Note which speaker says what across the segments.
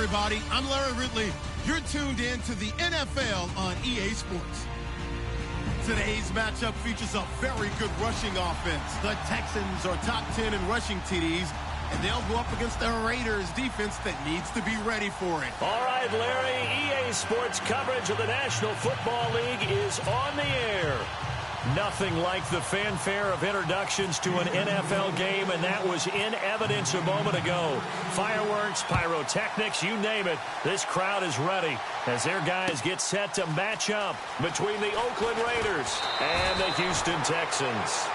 Speaker 1: everybody. I'm Larry Ridley. You're tuned in to the NFL on EA Sports. Today's matchup features a very good rushing offense. The Texans are top 10 in rushing TDs, and they'll go up against the Raiders defense that needs to be ready for it.
Speaker 2: All right, Larry, EA Sports coverage of the National Football League is on the air. Nothing like the fanfare of introductions to an NFL game, and that was in evidence a moment ago. Fireworks, pyrotechnics, you name it. This crowd is ready as their guys get set to match up between the Oakland Raiders and the Houston Texans.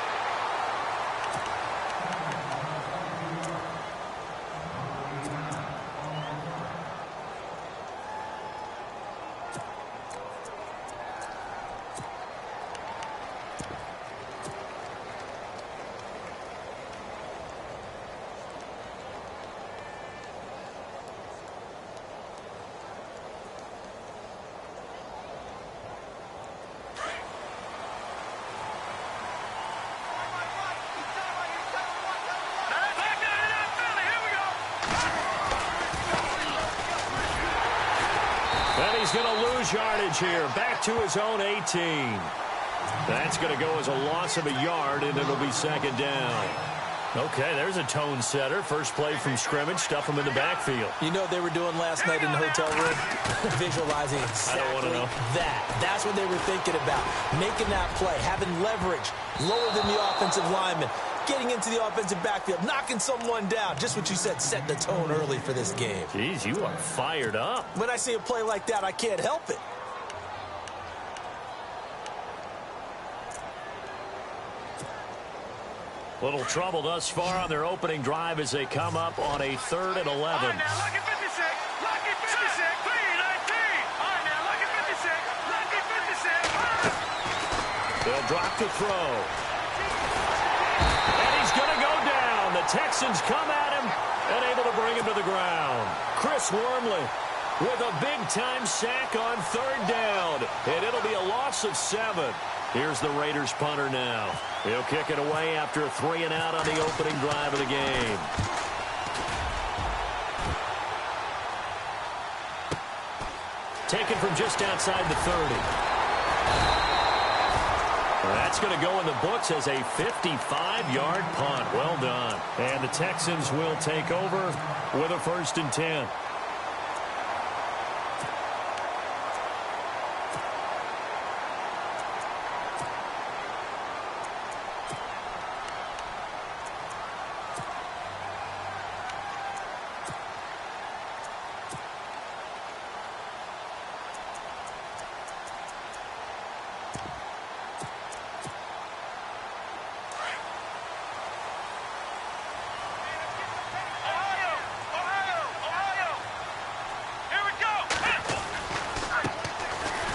Speaker 2: And he's going to lose yardage here. Back to his own 18. That's going to go as a loss of a yard, and it'll be second down. Okay, there's a tone setter. First play from scrimmage. Stuff him in the backfield.
Speaker 3: You know what they were doing last night in the hotel room? Visualizing exactly
Speaker 2: I don't want to know.
Speaker 3: that. That's what they were thinking about. Making that play, having leverage, lower than the offensive lineman, getting into the offensive backfield, knocking someone down. Just what you said, set the tone early for this game.
Speaker 2: Jeez, you are fired up.
Speaker 3: When I see a play like that, I can't help it.
Speaker 2: Little trouble thus far on their opening drive as they come up on a 3rd and 11.
Speaker 4: All right, now, lucky 56, lucky 56, 319. All right, now, lucky 56, lucky 56.
Speaker 2: They'll drop to throw. And he's going to go down. The Texans come at him and able to bring him to the ground. Chris Wormley with a big-time sack on 3rd down. And it'll be a loss of 7. Here's the Raiders punter now. He'll kick it away after a 3-and-out on the opening drive of the game. Taken from just outside the 30. That's going to go in the books as a 55-yard punt. Well done. And the Texans will take over with a 1st and 10.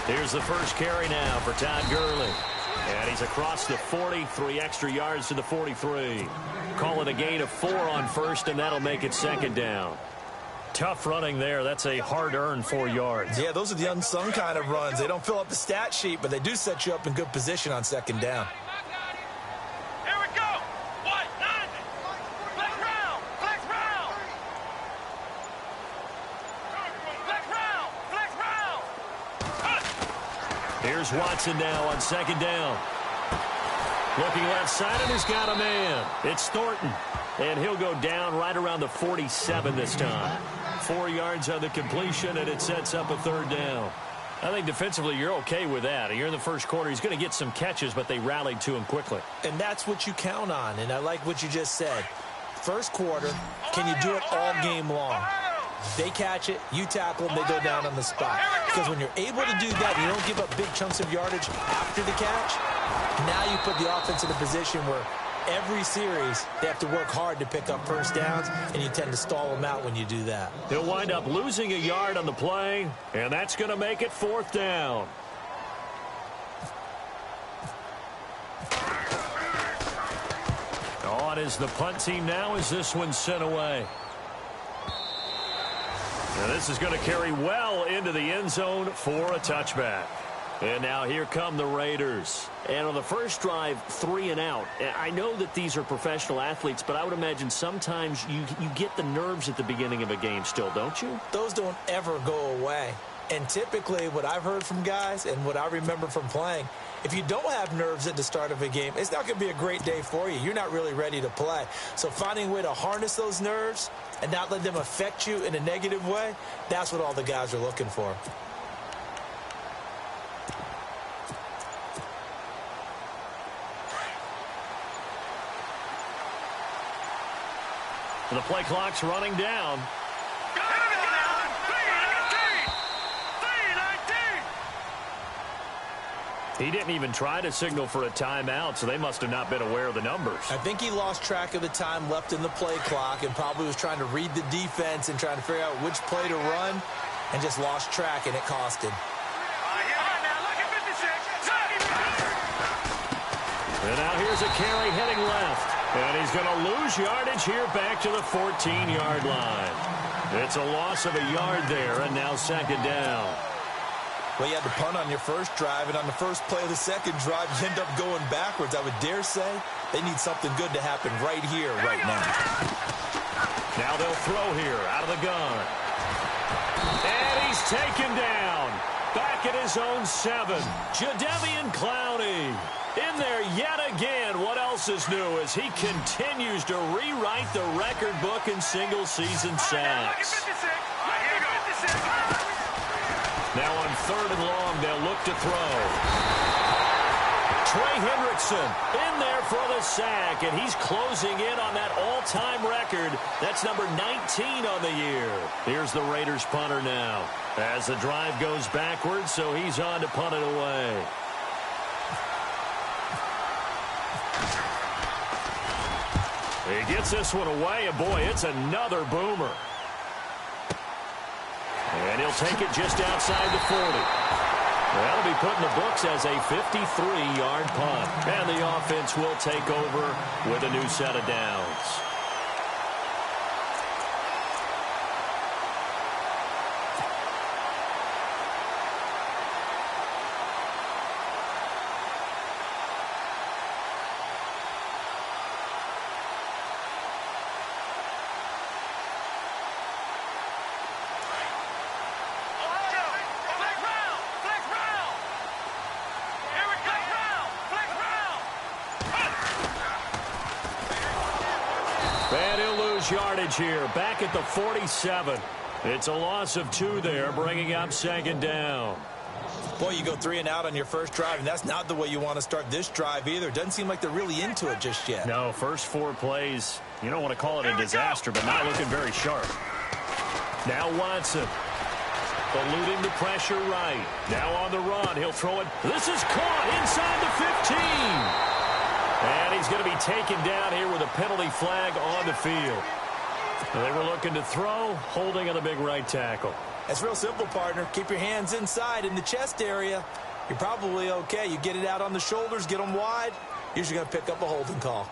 Speaker 2: Here's the first carry now for Todd Gurley. And he's across the 40, 3 extra yards to the 43. Call it a gain of 4 on 1st, and that'll make it 2nd down. Tough running there. That's a hard-earned 4 yards.
Speaker 3: Yeah, those are the unsung kind of runs. They don't fill up the stat sheet, but they do set you up in good position on 2nd down.
Speaker 4: Here we go. What? 90. Flex round. Flex round. Flex round. Flex round.
Speaker 2: Here's Watson now on 2nd down. Looking left side, and he's got a man. It's Thornton, and he'll go down right around the 47 this time. 4 yards on the completion, and it sets up a 3rd down. I think defensively you're okay with that. You're in the first quarter. He's going to get some catches, but they rallied to him quickly.
Speaker 3: And that's what you count on, and I like what you just said. First quarter, can you do it all game long? They catch it, you tackle them, they go down on the spot. Because when you're able to do that, you don't give up big chunks of yardage after the catch. Now you put the offense in a position where every series they have to work hard to pick up 1st downs, and you tend to stall them out when you do that.
Speaker 2: He'll wind up losing a yard on the play, and that's going to make it 4th down. On is the punt team now as this one's sent away. And this is going to carry well into the end zone for a touchback. And now here come the Raiders. And on the first drive, 3 and out. I know that these are professional athletes, but I would imagine sometimes you get the nerves at the beginning of a game still, don't you?
Speaker 3: Those don't ever go away. And typically what I've heard from guys and what I remember from playing, if you don't have nerves at the start of a game, it's not going to be a great day for you. You're not really ready to play. So finding a way to harness those nerves and not let them affect you in a negative way, that's what all the guys are looking for.
Speaker 2: The play clock's running down. He didn't even try to signal for a timeout, so they must have not been aware of the numbers.
Speaker 3: I think he lost track of the time left in the play clock and probably was trying to read the defense and trying to figure out which play to run and just lost track, and it cost him.
Speaker 2: And now here's a carry heading left. And he's going to lose yardage here back to the 14-yard line. It's a loss of a yard there, and now second down.
Speaker 3: Well, you had to punt on your first drive, and on the first play of the second drive, you end up going backwards. I would dare say they need something good to happen right here, right now.
Speaker 2: Now they'll throw here out of the gun. And he's taken down. Back at his own 7. Jadeveon Clowney. In there yet again. What else is new as he continues to rewrite the record book in single-season sacks. Now on 3rd and long, they'll look to throw. Trey Hendrickson in there for the sack, and he's closing in on that all-time record. That's number 19 on the year. Here's the Raiders punter now as the drive goes backwards, so he's on to punt it away. He gets this one away, and boy, it's another boomer. And he'll take it just outside the 40. That'll be put in the books as a 53-yard punt. And the offense will take over with a new set of downs. And he'll lose yardage here, back at the 47. It's a loss of 2 there, bringing up second down.
Speaker 3: Boy, you go 3 and out on your first drive, and that's not the way you want to start this drive either. Doesn't seem like they're really into it just yet.
Speaker 2: No, first 4 plays, you don't want to call it a disaster, but not looking very sharp. Now Watson, eluding the pressure right. Now on the run, he'll throw it. This is caught inside the 15. And he's going to be taken down here with a penalty flag on the field. They were looking to throw, holding on the big right tackle.
Speaker 3: It's real simple, partner. Keep your hands inside in the chest area. You're probably okay. You get it out on the shoulders, get them wide. Usually going to pick up a holding call.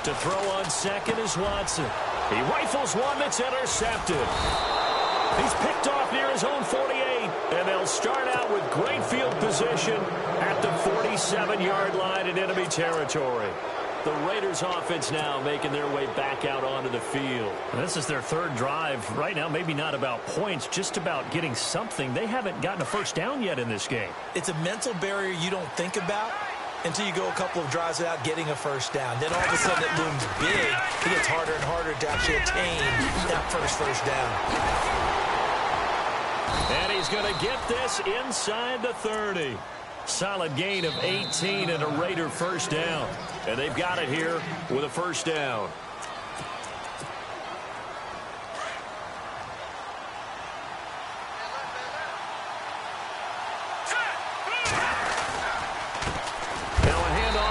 Speaker 2: To throw on second is Watson. He rifles one that's intercepted. He's picked off near his own 48. And they'll start out with great field position at the 47-yard line in enemy territory. The Raiders offense now making their way back out onto the field. This is their 3rd drive. Right now, maybe not about points, just about getting something. They haven't gotten a first down yet in this game.
Speaker 3: It's a mental barrier you don't think about until you go a couple of drives without getting a first down. Then all of a sudden it looms big. It gets harder and harder to actually attain that first down.
Speaker 2: And he's going to get this inside the 30. Solid gain of 18 and a Raider first down. And they've got it here with a first down.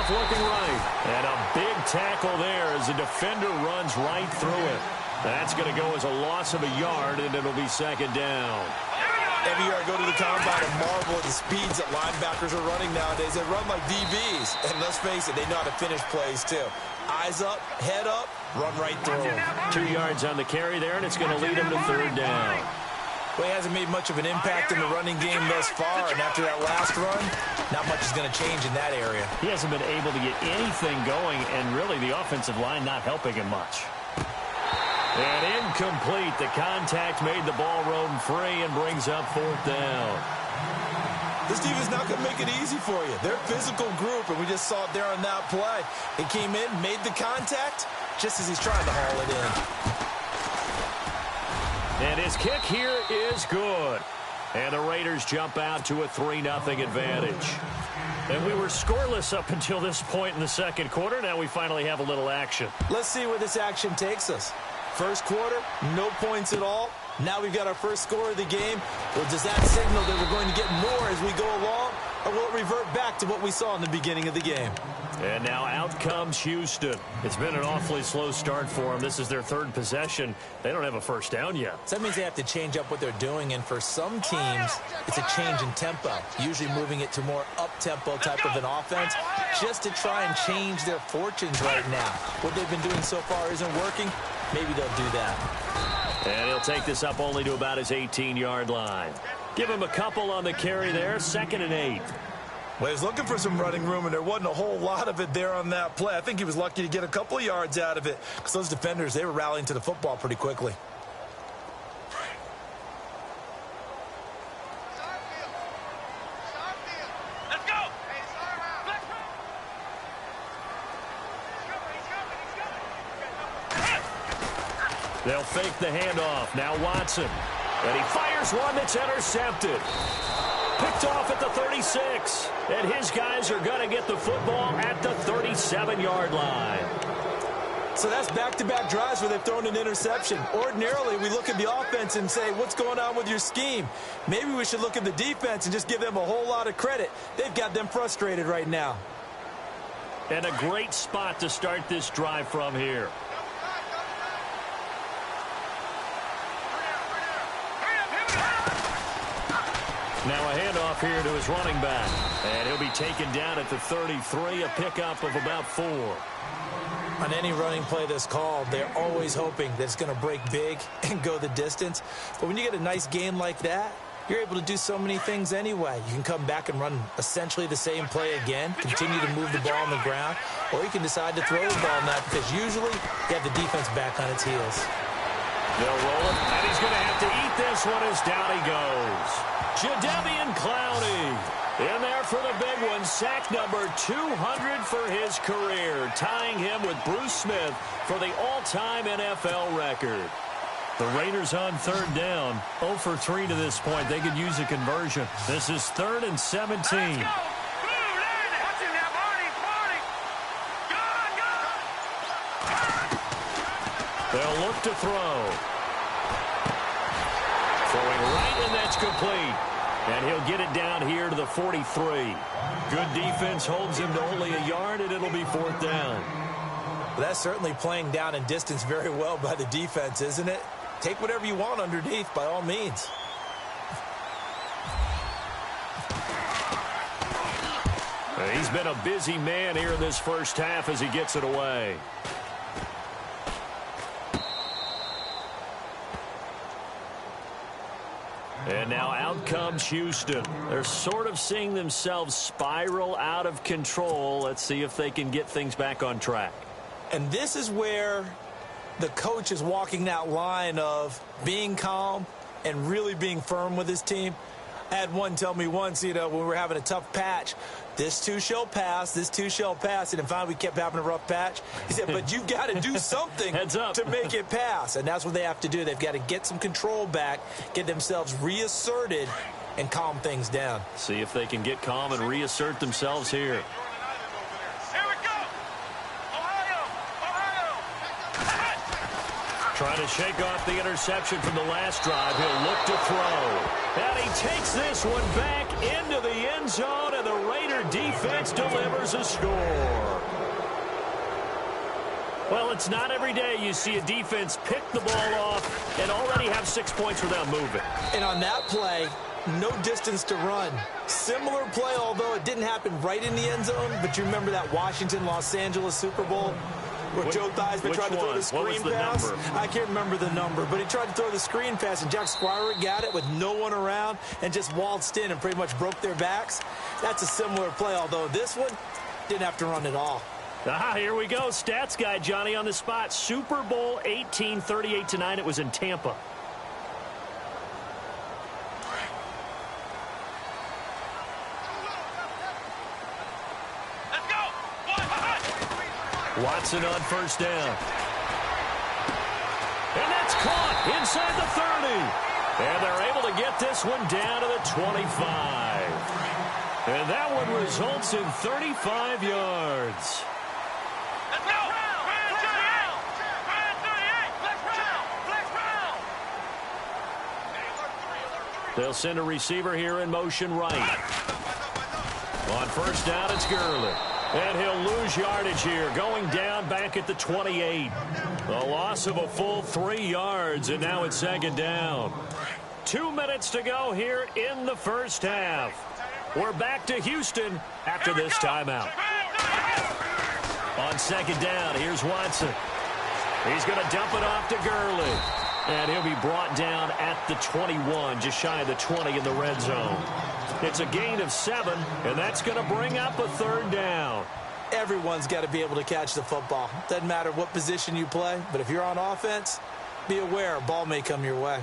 Speaker 2: Looking right. And a big tackle there as the defender runs right through it. That's going to go as a loss of a yard, and it'll be second down.
Speaker 3: Every year I go to the combine and marvel at the speeds that linebackers are running nowadays. They run like DBs. And let's face it, they know how to finish plays too. Eyes up, head up, run right through them.
Speaker 2: 2 yards on the carry there, and it's going to lead him to third down.
Speaker 3: Well, he hasn't made much of an impact in the running game thus far, and after that last run, not much is going to change in that area.
Speaker 2: He hasn't been able to get anything going, and really the offensive line not helping him much. And incomplete. The contact made the ball roam free and brings up fourth down.
Speaker 3: This team is not going to make it easy for you. They're a physical group, and we just saw it there on that play. He came in, made the contact, just as he's trying to haul it in.
Speaker 2: And his kick here is good. And the Raiders jump out to a 3-0 advantage. And we were scoreless up until this point in the second quarter. Now we finally have a little action.
Speaker 3: Let's see where this action takes us. First quarter, no points at all. Now we've got our first score of the game. Well, does that signal that we're going to get more as we go along? Or will it revert back to what we saw in the beginning of the game?
Speaker 2: And now out comes Houston. It's been an awfully slow start for them. This is their third possession. They don't have a first down yet.
Speaker 3: So that means they have to change up what they're doing, and for some teams, it's a change in tempo, usually moving it to more up-tempo type of an offense, just to try and change their fortunes right now. What they've been doing so far isn't working. Maybe they'll do that.
Speaker 2: And he'll take this up only to about his 18-yard line. Give him a couple on the carry there, 2nd and 8.
Speaker 3: Well, he was looking for some running room, and there wasn't a whole lot of it there on that play. I think he was lucky to get a couple of yards out of it because those defenders, they were rallying to the football pretty quickly.
Speaker 4: Let's go.
Speaker 2: They'll fake the handoff. Now Watson. And he fires one that's intercepted. Picked off at the 36. And his guys are going to get the football at the 37-yard line.
Speaker 3: So that's back-to-back drives where they've thrown an interception. Ordinarily, we look at the offense and say, what's going on with your scheme? Maybe we should look at the defense and just give them a whole lot of credit. They've got them frustrated right now.
Speaker 2: And a great spot to start this drive from here. Now a handoff here to his running back. And he'll be taken down at the 33, a pickup of about 4.
Speaker 3: On any running play that's called, they're always hoping that it's going to break big and go the distance. But when you get a nice game like that, you're able to do so many things anyway. You can come back and run essentially the same play again, continue to move the ball on the ground, or you can decide to throw the ball now because usually you have the defense back on its heels.
Speaker 2: They'll roll it, and he's going to have to eat this one as down he goes. Jadeveon Clowney in there for the big one. Sack number 200 for his career, tying him with Bruce Smith for the all-time NFL record. The Raiders on third down, 0 for 3 to this point. They could use a conversion. This is 3rd and 17. They'll look to throw. Throwing right, and that's complete. And he'll get it down here to the 43. Good defense holds him to only a yard, and it'll be 4th down.
Speaker 3: Well, that's certainly playing down in distance very well by the defense, isn't it? Take whatever you want underneath, by all means.
Speaker 2: He's been a busy man here in this first half as he gets it away. And now out comes Houston. They're sort of seeing themselves spiral out of control. Let's see if they can get things back on track.
Speaker 3: And this is where the coach is walking that line of being calm and really being firm with his team. I had one tell me once, when we were having a tough patch, this too shall pass, this too shall pass. And finally we kept having a rough patch. He said, but you've got to do something to make it pass. And that's what they have to do. They've got to get some control back, get themselves reasserted, and calm things down.
Speaker 2: See if they can get calm and reassert themselves here. Trying to shake off the interception from the last drive. He'll look to throw. And he takes this one back into the end zone, and the Raider defense delivers a score. Well, it's not every day you see a defense pick the ball off and already have 6 points without moving.
Speaker 3: And on that play, no distance to run. Similar play, although it didn't happen right in the end zone, but you remember that Washington-Los Angeles Super Bowl where Joe Theismann tried to throw the screen pass? I can't remember the number, but he tried to throw the screen pass, and Jack Squire got it with no one around and just waltzed in and pretty much broke their backs. That's a similar play, although this one didn't have to run at all.
Speaker 2: Here we go. Stats guy Johnny on the spot. Super Bowl 18, 38-9. It was in Tampa.
Speaker 4: Let's go.
Speaker 2: Watson on first down. And that's caught inside the 30. And they're able to get this one down to the 25. And that one results in 35 yards.
Speaker 4: Let's go. Grand 38. Flex round.
Speaker 2: They'll send a receiver here in motion right. On first down, it's Gurley. And he'll lose yardage here, going down back at the 28. A loss of a full 3 yards, and now it's second down. 2 minutes to go here in the first half. We're back to Houston after this timeout. On second down, here's Watson. He's going to dump it off to Gurley. And he'll be brought down at the 21, just shy of the 20 in the red zone. It's a gain of 7, and that's going to bring up a third down.
Speaker 3: Everyone's got to be able to catch the football. Doesn't matter what position you play, but if you're on offense, be aware a ball may come your way.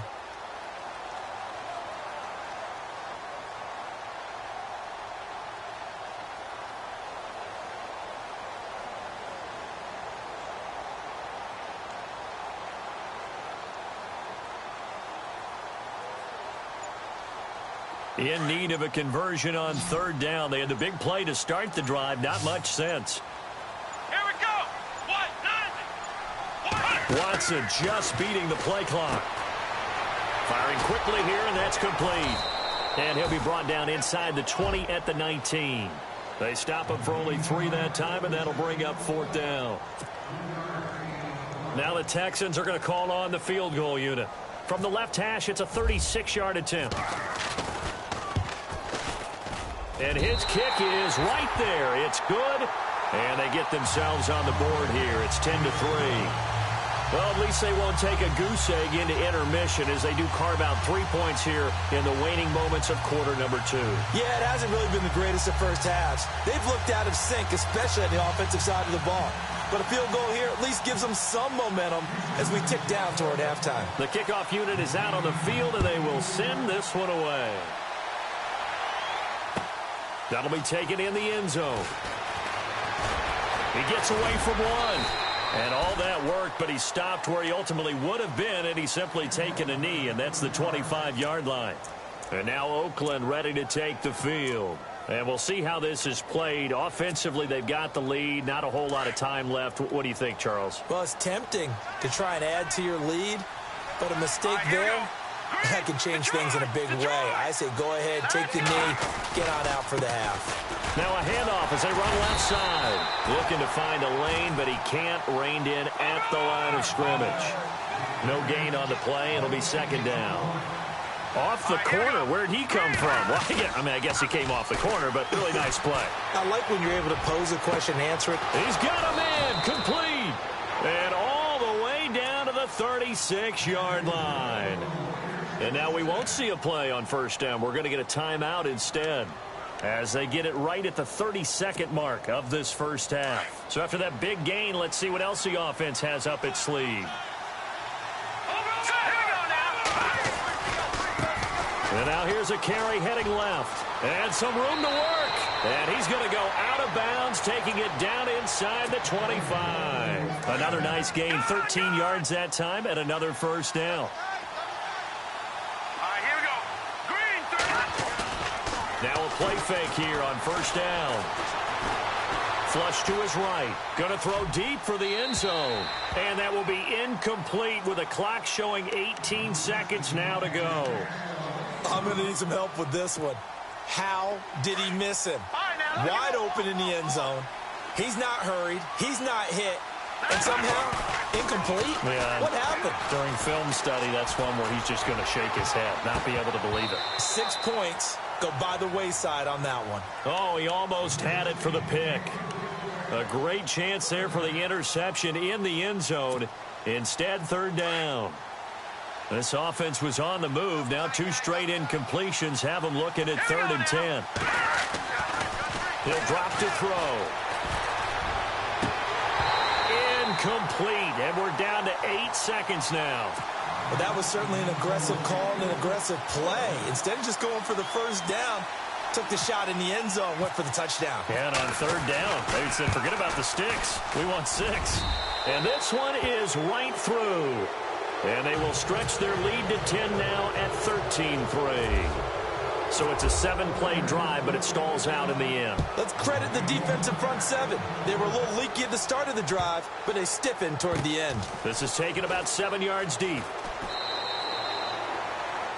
Speaker 2: In need of a conversion on third down. They had the big play to start the drive. Not much sense.
Speaker 4: Here we go.
Speaker 2: Watson just beating the play clock. Firing quickly here, and that's complete. And he'll be brought down inside the 20 at the 19. They stop him for only 3 that time, and that'll bring up fourth down. Now the Texans are going to call on the field goal unit. From the left hash, it's a 36-yard attempt. And his kick is right there. It's good. And they get themselves on the board here. It's 10-3. Well, at least they won't take a goose egg into intermission as they do carve out 3 points here in the waning moments of quarter number 2.
Speaker 3: Yeah, it hasn't really been the greatest of first halves. They've looked out of sync, especially on the offensive side of the ball. But a field goal here at least gives them some momentum as we tick down toward halftime.
Speaker 2: The kickoff unit is out on the field, and they will send this one away. That'll be taken in the end zone. He gets away from one. And all that worked, but he stopped where he ultimately would have been, and he's simply taken a knee, and that's the 25-yard line. And now Oakland ready to take the field. And we'll see how this is played. Offensively, they've got the lead. Not a whole lot of time left. What do you think, Charles?
Speaker 3: Well, it's tempting to try and add to your lead, but a mistake there, that can change things in a big way. I say go ahead, take the knee, get on out for the half.
Speaker 2: Now a handoff as they run left side. Looking to find a lane, but he can't. Reined in at the line of scrimmage. No gain on the play. It'll be second down. Off the corner. Where'd he come from? Well, yeah, I guess he came off the corner, but really nice play.
Speaker 3: I like when you're able to pose a question and answer it.
Speaker 2: He's got a man. Complete. And all the way down to the 36-yard line. And now we won't see a play on first down. We're going to get a timeout instead as they get it right at the 32nd mark of this first half. So after that big gain, let's see what else the offense has up its sleeve. And now here's a carry heading left. And some room to work. And he's going to go out of bounds, taking it down inside the 25. Another nice gain, 13 yards that time, and another first down. Now a play fake here on first down. Flush to his right. Going to throw deep for the end zone. And that will be incomplete with a clock showing 18 seconds now to go.
Speaker 3: I'm going to need some help with this one. How did he miss him? Wide open in the end zone. He's not hurried. He's not hit. and somehow incomplete?
Speaker 2: Yeah.
Speaker 3: What happened?
Speaker 2: During film study, that's one where he's just going to shake his head, not be able to believe it.
Speaker 3: 6 points go by the wayside on that one.
Speaker 2: Oh, he almost had it for the pick. A great chance there for the interception in the end zone. Instead, third down. This offense was on the move. Now 2 straight incompletions have them looking at 3rd and 10. He'll drop to throw. Incomplete, and we're down to 8 seconds now.
Speaker 3: Well, that was certainly an aggressive call and an aggressive play. Instead of just going for the first down, took the shot in the end zone, went for the touchdown.
Speaker 2: And on 3rd down, they said, forget about the sticks. We want 6. And this one is right through. And they will stretch their lead to 10 now at 13-3. So it's a 7-play drive, but it stalls out in the end.
Speaker 3: Let's credit the defensive front 7. They were a little leaky at the start of the drive, but they stiffened toward the end.
Speaker 2: This is taken about 7 yards deep.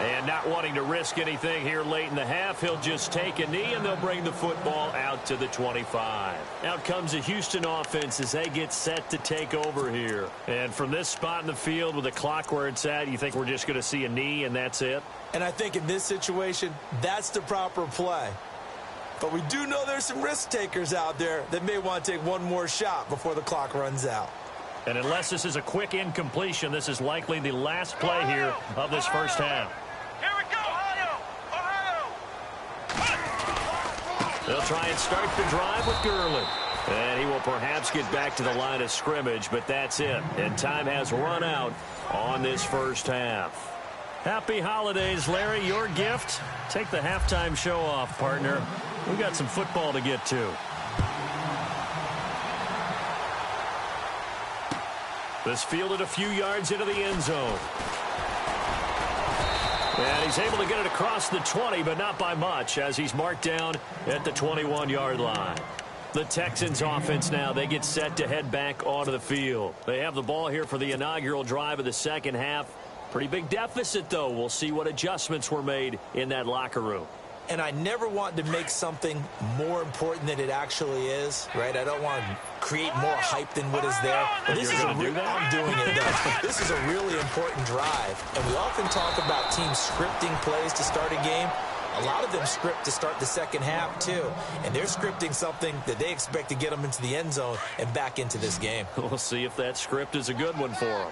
Speaker 2: And not wanting to risk anything here late in the half, he'll just take a knee, and they'll bring the football out to the 25. Out comes the Houston offense as they get set to take over here. And from this spot in the field with the clock where it's at, you think we're just going to see a knee and that's it?
Speaker 3: And I think in this situation, that's the proper play. But we do know there's some risk takers out there that may want to take one more shot before the clock runs out.
Speaker 2: And unless this is a quick incompletion, this is likely the last play here of this first half.
Speaker 4: Here we go, Ohio!
Speaker 2: They'll try and start the drive with Gurley. And he will perhaps get back to the line of scrimmage, but that's it. And time has run out on this first half. Happy holidays, Larry. Your gift? Take the halftime show off, partner. We got some football to get to. This fielded a few yards into the end zone. And he's able to get it across the 20, but not by much, as he's marked down at the 21-yard line. The Texans offense now, they get set to head back onto the field. They have the ball here for the inaugural drive of the second half. Pretty big deficit, though. We'll see what adjustments were made in that locker room.
Speaker 3: And I never want to make something more important than it actually is, right? I don't want to create more hype than what is there. But this is I'm doing it, though. This is a really important drive. And we often talk about teams scripting plays to start a game. A lot of them script to start the second half, too. And they're scripting something that they expect to get them into the end zone and back into this game.
Speaker 2: We'll see if that script is a good one for them.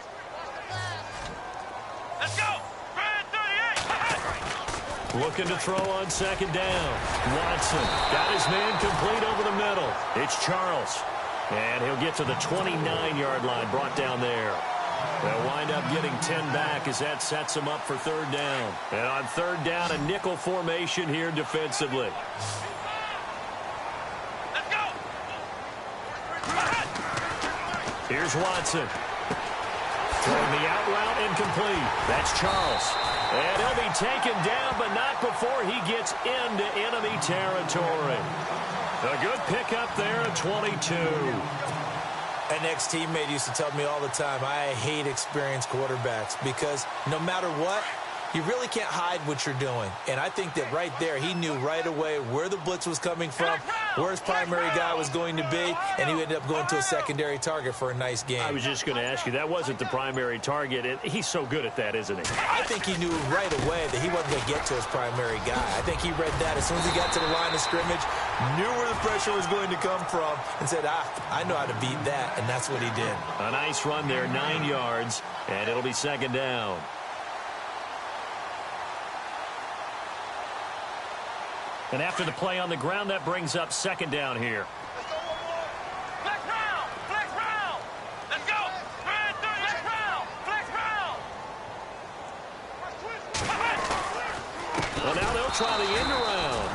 Speaker 4: Let's go!
Speaker 2: Looking to throw on second down. Watson got his man complete over the middle. It's Charles. And he'll get to the 29-yard line, brought down there. They'll wind up getting 10 back as that sets them up for third down. And on third down, a nickel formation here defensively.
Speaker 4: Let's go!
Speaker 2: Here's Watson. Throwing the out route incomplete. That's Charles. And he'll be taken down, but not before he gets into enemy territory. A good pickup there at 22.
Speaker 3: An ex-teammate used to tell me all the time, I hate experienced quarterbacks because no matter what, you really can't hide what you're doing. And I think that right there, he knew right away where the blitz was coming from, where his primary guy was going to be, and he ended up going to a secondary target for a nice game.
Speaker 2: I was just going to ask you, that wasn't the primary target, and he's so good at that, isn't he?
Speaker 3: I think he knew right away that he wasn't going to get to his primary guy. I think he read that as soon as he got to the line of scrimmage, knew where the pressure was going to come from, and said, I know how to beat that, and that's what he did.
Speaker 2: A nice run there, 9 yards, and it'll be second down. And after the play on the ground, that brings up second down here.
Speaker 4: Flex round! Flex round! Let's go! Flex round! Flex round!
Speaker 2: Well, now they'll try the end around.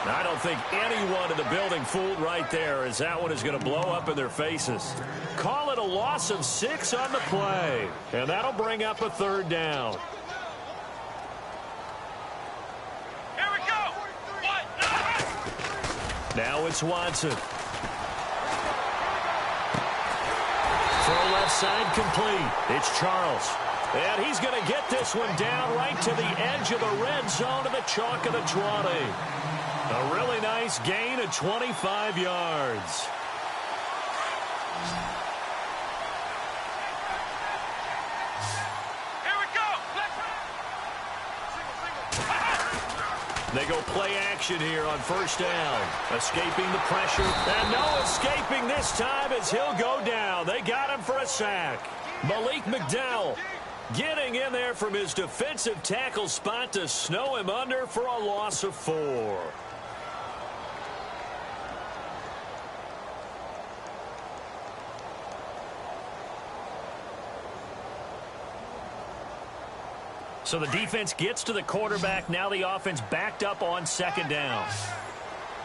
Speaker 2: I don't think anyone in the building fooled right there, as that one is going to blow up in their faces. Call it a loss of 6 on the play. And that'll bring up a third down. Now it's Watson. Throw left side complete. It's Charles. And he's going to get this one down right to the edge of the red zone to the chalk of the 20. A really nice gain of 25 yards. They go play action here on first down. Escaping the pressure. And no escaping this time as he'll go down. They got him for a sack. Malik McDowell getting in there from his defensive tackle spot to snow him under for a loss of 4. So the defense gets to the quarterback. Now the offense backed up on second down.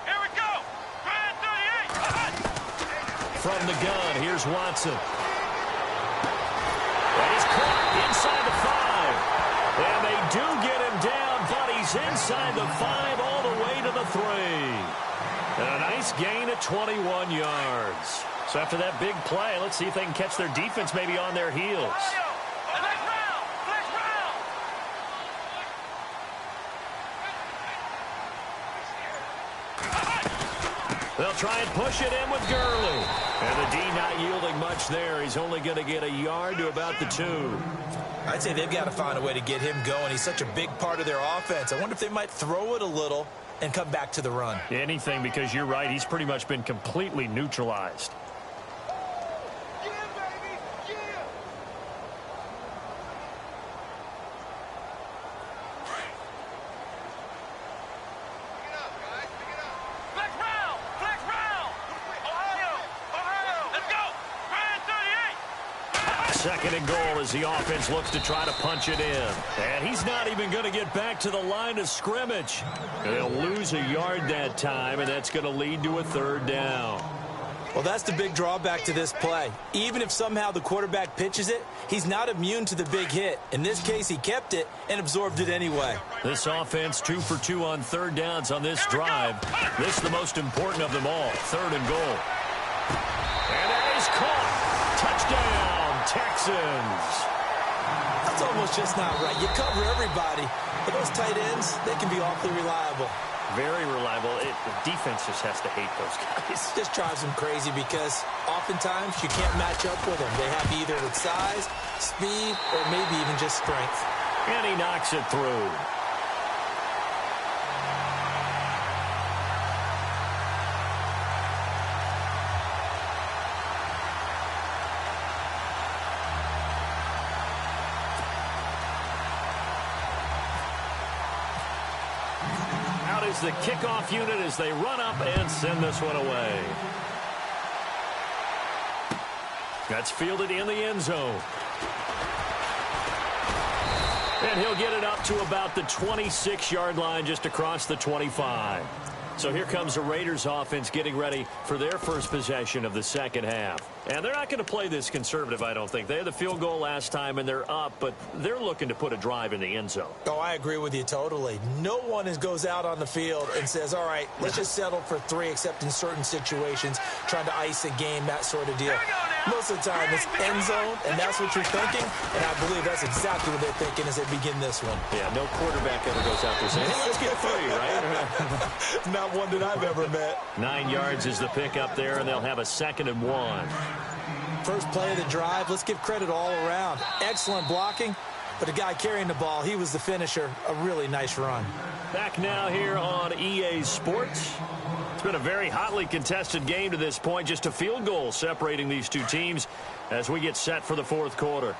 Speaker 4: Here we go. 38.
Speaker 2: From the gun, here's Watson. And he's caught inside the 5. And they do get him down, but he's inside the 5 all the way to the 3. And a nice gain of 21 yards. So after that big play, let's see if they can catch their defense maybe on their heels. They'll try and push it in with Gurley. And the D not yielding much there. He's only going to get a yard to about the 2.
Speaker 3: I'd say they've got to find a way to get him going. He's such a big part of their offense. I wonder if they might throw it a little and come back to the run.
Speaker 2: Anything, because you're right. He's pretty much been completely neutralized. Second and goal as the offense looks to try to punch it in. And he's not even going to get back to the line of scrimmage. They'll lose a yard that time, and that's going to lead to a 3rd down.
Speaker 3: Well, that's the big drawback to this play. Even if somehow the quarterback pitches it, he's not immune to the big hit. In this case, he kept it and absorbed it anyway.
Speaker 2: This offense 2 for 2 on 3rd downs on this drive. This is the most important of them all. 3rd and goal. And that is caught. Touchdown. Texans.
Speaker 3: That's almost just not right. You cover everybody. But those tight ends, they can be awfully reliable.
Speaker 2: Very reliable. The defense just has to hate those guys.
Speaker 3: It just drives them crazy because oftentimes you can't match up with them. They have either with size, speed, or maybe even just strength.
Speaker 2: And he knocks it through. The kickoff unit as they run up and send this one away. That's fielded in the end zone. And he'll get it up to about the 26-yard line, just across the 25. So here comes the Raiders offense getting ready for their first possession of the second half. And they're not going to play this conservative, I don't think. They had the field goal last time, and they're up, but they're looking to put a drive in the end zone.
Speaker 3: Oh, I agree with you totally. No one goes out on the field and says, all right, let's just settle for 3, except in certain situations, trying to ice a game, that sort of deal. Most of the time, it's end zone, and that's what you're thinking, and I believe that's exactly what they're thinking as they begin this one.
Speaker 2: Yeah, no quarterback ever goes out there saying, hey, let's get 3, right?
Speaker 3: Not one that I've ever met.
Speaker 2: 9 yards is the pick up there, and they'll have a 2nd and 1.
Speaker 3: First play of the drive, let's give credit all around. Excellent blocking, but the guy carrying the ball, he was the finisher. A really nice run.
Speaker 2: Back now here on EA Sports. It's been a very hotly contested game to this point. Just a field goal separating these two teams as we get set for the 4th quarter.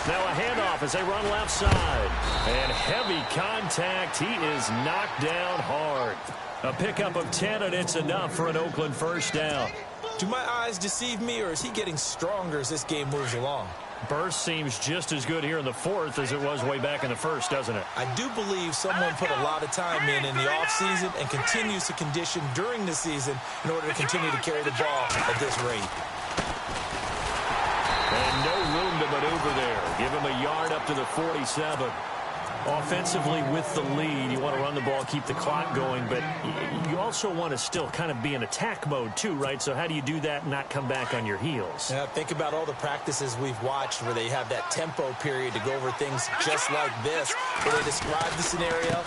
Speaker 2: Now a handoff as they run left side. And heavy contact. He is knocked down hard. A pickup of 10, and it's enough for an Oakland first down.
Speaker 3: Do my eyes deceive me, or is he getting stronger as this game moves along?
Speaker 2: Burst seems just as good here in the 4th as it was way back in the 1st, doesn't it?
Speaker 3: I do believe someone put a lot of time in the offseason and continues to condition during the season in order to continue to carry the ball at this rate.
Speaker 2: And no room to maneuver there. Give him a yard up to the 47. Offensively with the lead, you want to run the ball, keep the clock going, but you also want to still kind of be in attack mode too, right? So how do you do that and not come back on your heels?
Speaker 3: Yeah, think about all the practices we've watched where they have that tempo period to go over things just like this, where they describe the scenario,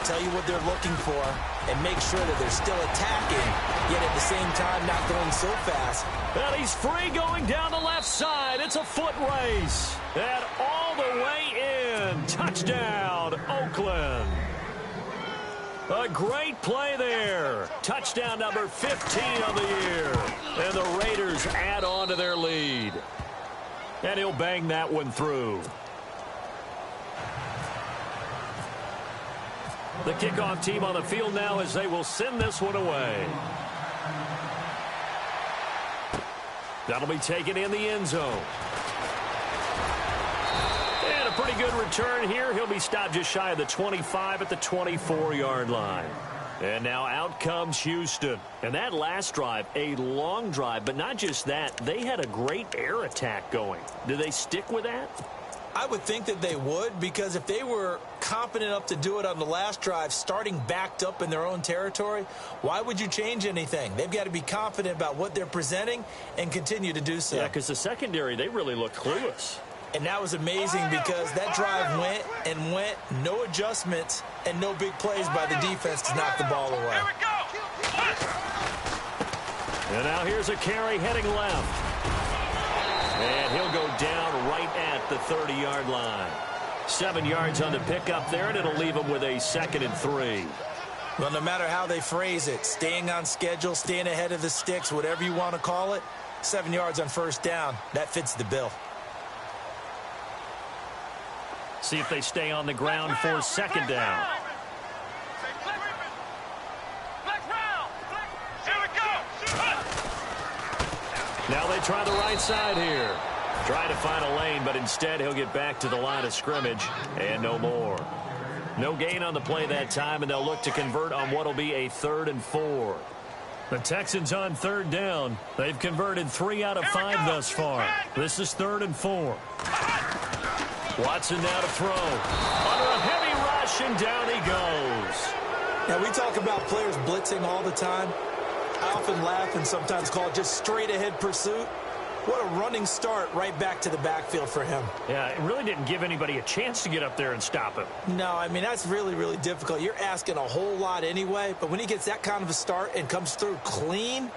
Speaker 3: tell you what they're looking for, and make sure that they're still attacking, yet at the same time not going so fast.
Speaker 2: And he's free going down the left side. It's a foot race. And all the way in. Touchdown, Oakland. A great play there. Touchdown number 15 on the year. And the Raiders add on to their lead. And he'll bang that one through. The kickoff team on the field now as they will send this one away. That'll be taken in the end zone. And a pretty good return here. He'll be stopped just shy of the 25 at the 24-yard line. And now out comes Houston. And that last drive, a long drive, but not just that. They had a great air attack going. Do they stick with that?
Speaker 3: I would think that they would, because if they were confident enough to do it on the last drive, starting backed up in their own territory, why would you change anything? They've got to be confident about what they're presenting and continue to do so.
Speaker 2: Yeah, because the secondary, they really looked clueless.
Speaker 3: And that was amazing because that drive went and went, no adjustments and no big plays by the defense to knock the ball away.
Speaker 4: Here we go.
Speaker 2: And now here's a carry heading left. And he'll go down right at the 30-yard line. 7 yards on the pickup there, and it'll leave him with a 2nd and 3.
Speaker 3: Well, no matter how they phrase it, staying on schedule, staying ahead of the sticks, whatever you want to call it, 7 yards on first down, that fits the bill.
Speaker 2: See if they stay on the ground for 2nd down. Now they try the right side here. Try to find a lane, but instead he'll get back to the line of scrimmage and no more. No gain on the play that time, and they'll look to convert on what will be a 3rd and 4. The Texans on 3rd down. They've converted 3 out of 5 thus far. This is 3rd and 4. Watson now to throw. Under a heavy rush, and down he goes.
Speaker 3: Now, we talk about players blitzing all the time. I often laugh and sometimes call it just straight-ahead pursuit. What a running start right back to the backfield for him.
Speaker 2: Yeah, it really didn't give anybody a chance to get up there and stop him.
Speaker 3: No, I mean, that's really, really difficult. You're asking a whole lot anyway, but when he gets that kind of a start and comes through clean,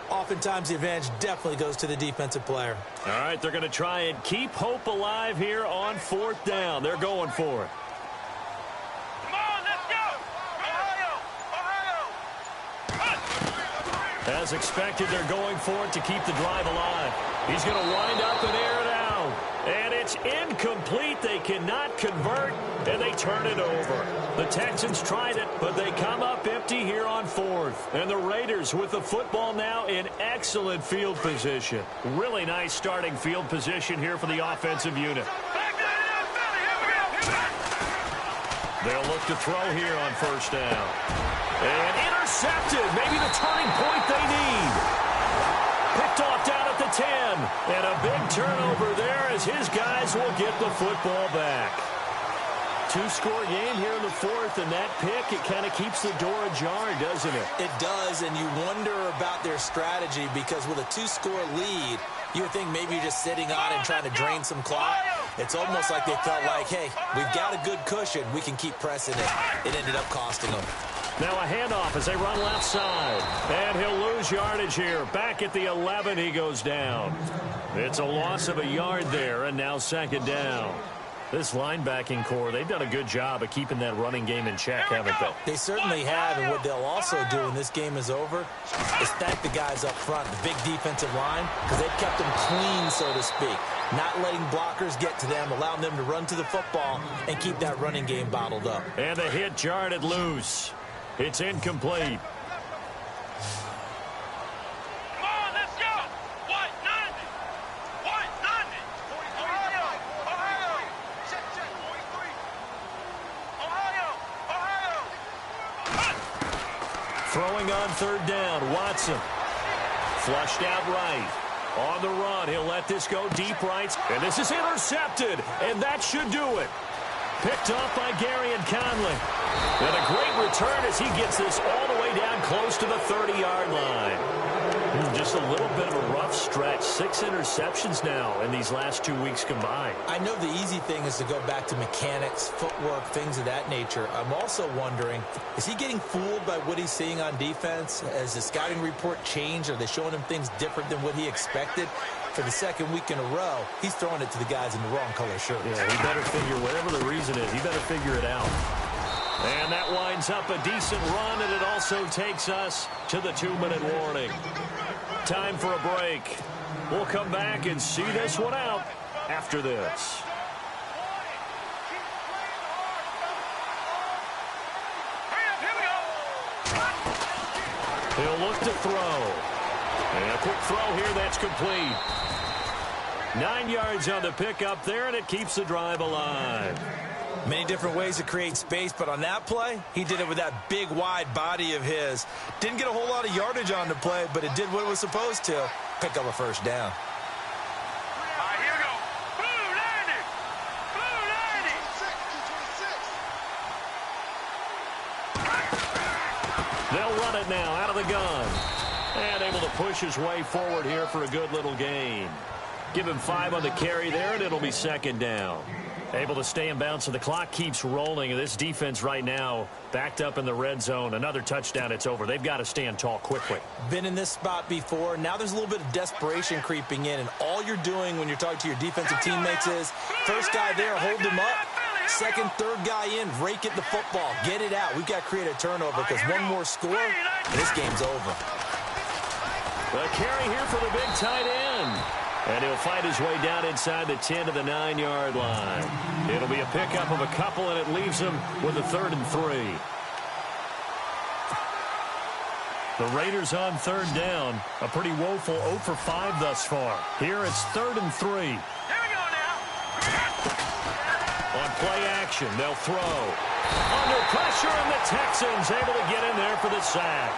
Speaker 3: oftentimes the advantage definitely goes to the defensive player.
Speaker 2: All right, they're going to try and keep hope alive here on 4th down. They're going for it.
Speaker 4: Come on, let's go.
Speaker 2: As expected, they're going for it to keep the drive alive. He's going to wind up and air it out. And it's incomplete. They cannot convert, and they turn it over. The Texans tried it, but they come up empty here on 4th. And the Raiders with the football now in excellent field position. Really nice starting field position here for the offensive unit. They'll look to throw here on 1st down. And intercepted. Maybe the turning point they need. Picked off down at the 10. And a big turnover there as his guys will get the football back. 2-score game here in the 4th, and that pick, it kind of keeps the door ajar, doesn't it?
Speaker 3: It does, and you wonder about their strategy because with a 2-score lead, you would think maybe you're just sitting on and trying to drain some clock. It's almost like they felt like, hey, we've got a good cushion. We can keep pressing it. It ended up costing them.
Speaker 2: Now a handoff as they run left side. And he'll lose yardage here. Back at the 11, he goes down. It's a loss of a yard there, and now 2nd down. This linebacking core, they've done a good job of keeping that running game in check, haven't they?
Speaker 3: They certainly have, and what they'll also do when this game is over is thank the guys up front, the big defensive line, because they've kept them clean, so to speak. Not letting blockers get to them, allowing them to run to the football and keep that running game bottled up.
Speaker 2: And the hit jarred it loose. It's incomplete. Throwing on 3rd down, Watson. Flushed out right. On the run, he'll let this go deep right. And this is intercepted, and that should do it. Picked off by Gary and Conley. And a great return as he gets this all the way down close to the 30-yard line. Just just a little bit of a rough stretch. 6 interceptions now in these last 2 weeks combined.
Speaker 3: I know the easy thing is to go back to mechanics, footwork, things of that nature. I'm also wondering, is he getting fooled by what he's seeing on defense? Has the scouting report changed? Are they showing him things different than what he expected? For the second week in a row, he's throwing it to the guys in the wrong color shirts.
Speaker 2: Yeah, he better figure, whatever the reason is, he better figure it out. And that winds up a decent run, and it also takes us to the 2-minute warning. Time for a break. We'll come back and see this one out after this. He'll look to throw. And a quick throw here, that's complete. 9 yards on the pickup there, and it keeps the drive alive.
Speaker 3: Many different ways to create space, but on that play, he did it with that big, wide body of his. Didn't get a whole lot of yardage on the play, but it did what it was supposed to. Pick up a first down.
Speaker 4: All right, here we go. Blue 90. Blue 90.
Speaker 2: They'll run it now out of the gun. And able to push his way forward here for a good little gain. Give him 5 on the carry there, and it'll be second down. Able to stay in bounds, so the clock keeps rolling. And this defense right now backed up in the red zone. Another touchdown, it's over. They've got to stand tall quickly.
Speaker 3: Been in this spot before. Now there's a little bit of desperation creeping in. And all you're doing when you're talking to your defensive teammates is, first guy there, hold him up. Second, third guy in, rake at the football. Get it out. We've got to create a turnover because one more score, and this game's over.
Speaker 2: The carry here for the big tight end. And he'll fight his way down inside the 10 to the 9-yard line. It'll be a pickup of a couple, and it leaves him with a 3rd and 3. The Raiders on 3rd down. A pretty woeful 0 for 5 thus far. Here it's 3rd and 3.
Speaker 4: Here we go now.
Speaker 2: On play action, they'll throw. Under pressure, and the Texans able to get in there for the sack.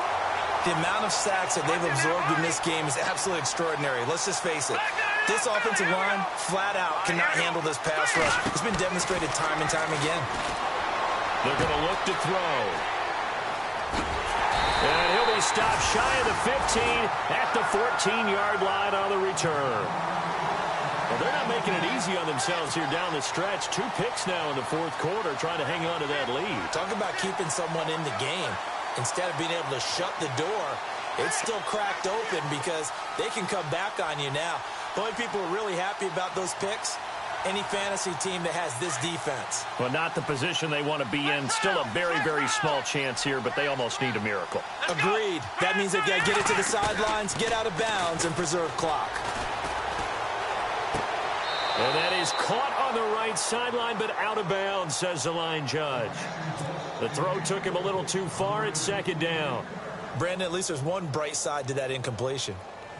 Speaker 3: The amount of sacks that they've absorbed in this game is absolutely extraordinary. Let's just face it. This offensive line, flat out, cannot handle this pass rush. It's been demonstrated time and time again.
Speaker 2: They're going to look to throw. And he'll be stopped shy of the 15 at the 14-yard line on the return. Well, they're not making it easy on themselves here down the stretch. 2 picks now in the 4th quarter, trying to hang on to that lead.
Speaker 3: Talk about keeping someone in the game. Instead of being able to shut the door, it's still cracked open because they can come back on you now. The only people who are really happy about those picks, any fantasy team that has this defense.
Speaker 2: Well, not the position they want to be in. Still a very, very small chance here, but they almost need a miracle.
Speaker 3: Agreed. That means they've got to get it to the sidelines, get out of bounds, and preserve clock.
Speaker 2: And that is caught on the right sideline, but out of bounds, says the line judge. The throw took him a little too far. It's 2nd down.
Speaker 3: Brandon, at least there's one bright side to that incompletion.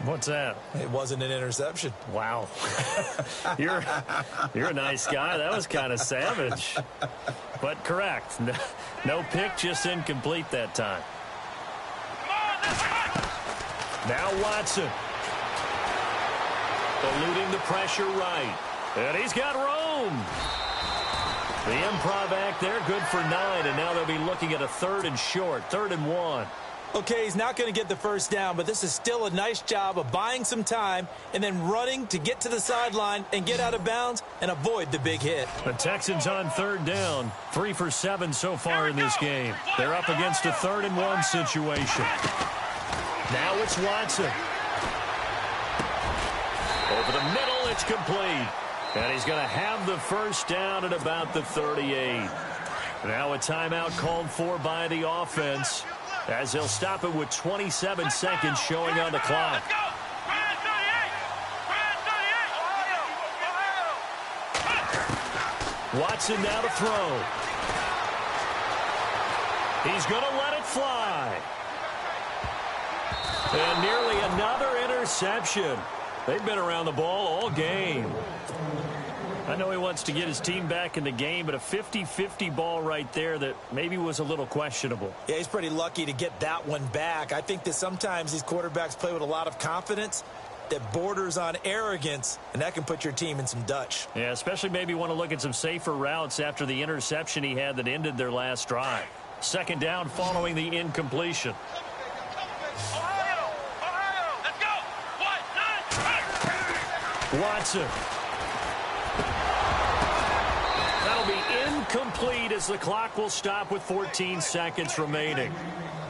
Speaker 2: What's that?
Speaker 3: It wasn't an interception.
Speaker 2: Wow. You're a nice guy. That was kind of savage. But correct. No pick, just incomplete that time. Now Watson. Eluding the pressure right. And he's got room. The improv act there, good for 9, and now they'll be looking at a 3rd and short, 3rd and 1.
Speaker 3: Okay, he's not going to get the first down, but this is still a nice job of buying some time and then running to get to the sideline and get out of bounds and avoid the big hit.
Speaker 2: The Texans on 3rd down, 3 for 7 so far in this game. They're up against a 3rd and 1 situation. Now it's Watson. Over the middle, it's complete. And he's going to have the first down at about the 38. Now a timeout called for by the offense as they'll stop it with 27 seconds showing on the clock. Watson now to throw. He's going to let it fly. And nearly another interception. They've been around the ball all game. I know he wants to get his team back in the game, but a 50-50 ball right there that maybe was a little questionable.
Speaker 3: Yeah, he's pretty lucky to get that one back. I think that sometimes these quarterbacks play with a lot of confidence that borders on arrogance, and that can put your team in some Dutch.
Speaker 2: Yeah, especially maybe want to look at some safer routes after the interception he had that ended their last drive. 2nd down following the incompletion.
Speaker 4: Ohio, let's go.
Speaker 2: Watson. That'll be incomplete as the clock will stop with 14 seconds remaining.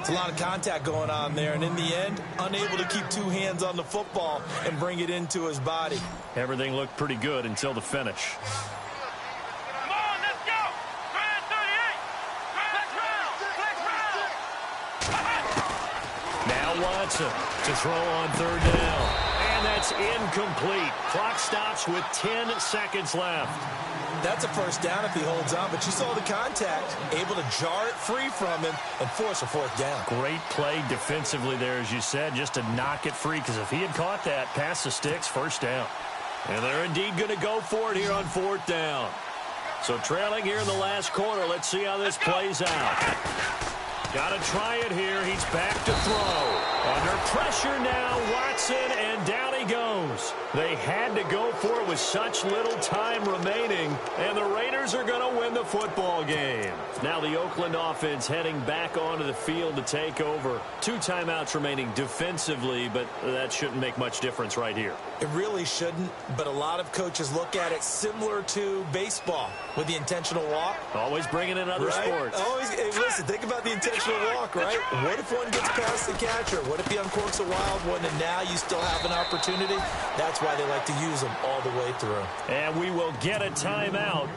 Speaker 3: It's a lot of contact going on there, and in the end, unable to keep two hands on the football and bring it into his body.
Speaker 2: Everything looked pretty good until the finish.
Speaker 4: Come on, let's go. Grand 38. Flex round.
Speaker 2: Now Watson to throw on third down. And that's incomplete. Clock stops with 10 seconds left.
Speaker 3: That's a first down if he holds on, but you saw the contact, able to jar it free from him and force a fourth down.
Speaker 2: Great play defensively there, as you said, just to knock it free, because if he had caught that, pass the sticks, first down. And they're indeed going to go for it here on fourth down. So trailing here in the last quarter, let's see how this plays out. Got to try it here. He's back to throw. Under pressure now, Watson, and down he goes. They had to go for it with such little time remaining, and the Raiders are going to win the football game. Now the Oakland offense heading back onto the field to take over. 2 timeouts remaining defensively, but that shouldn't make much difference right here.
Speaker 3: It really shouldn't, but a lot of coaches look at it similar to baseball with the intentional walk.
Speaker 2: Always bringing in other sports.
Speaker 3: Always, hey, listen, think about the intentional walk, right? What if one gets past the catcher? What if he uncorks a wild one and now you still have an opportunity? That's why they like to use them all the way through.
Speaker 2: And we will get a timeout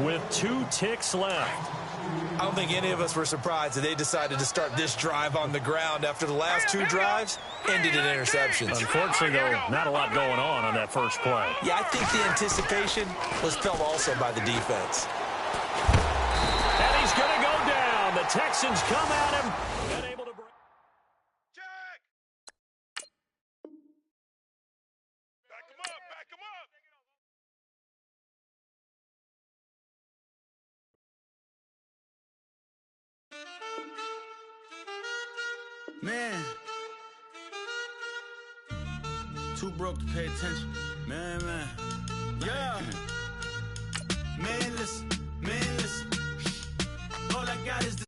Speaker 2: with 2 ticks left.
Speaker 3: I don't think any of us were surprised that they decided to start this drive on the ground after the last 2 drives ended in interceptions.
Speaker 2: Unfortunately, though, not a lot going on that first play.
Speaker 3: Yeah, I think the anticipation was felt also by the defense.
Speaker 2: And he's going to go down. The Texans come at him. Unable to break.
Speaker 4: Check. Back him up. Back him up.
Speaker 5: Man, too broke to pay attention. Man. Yeah. Man, listen. All I got is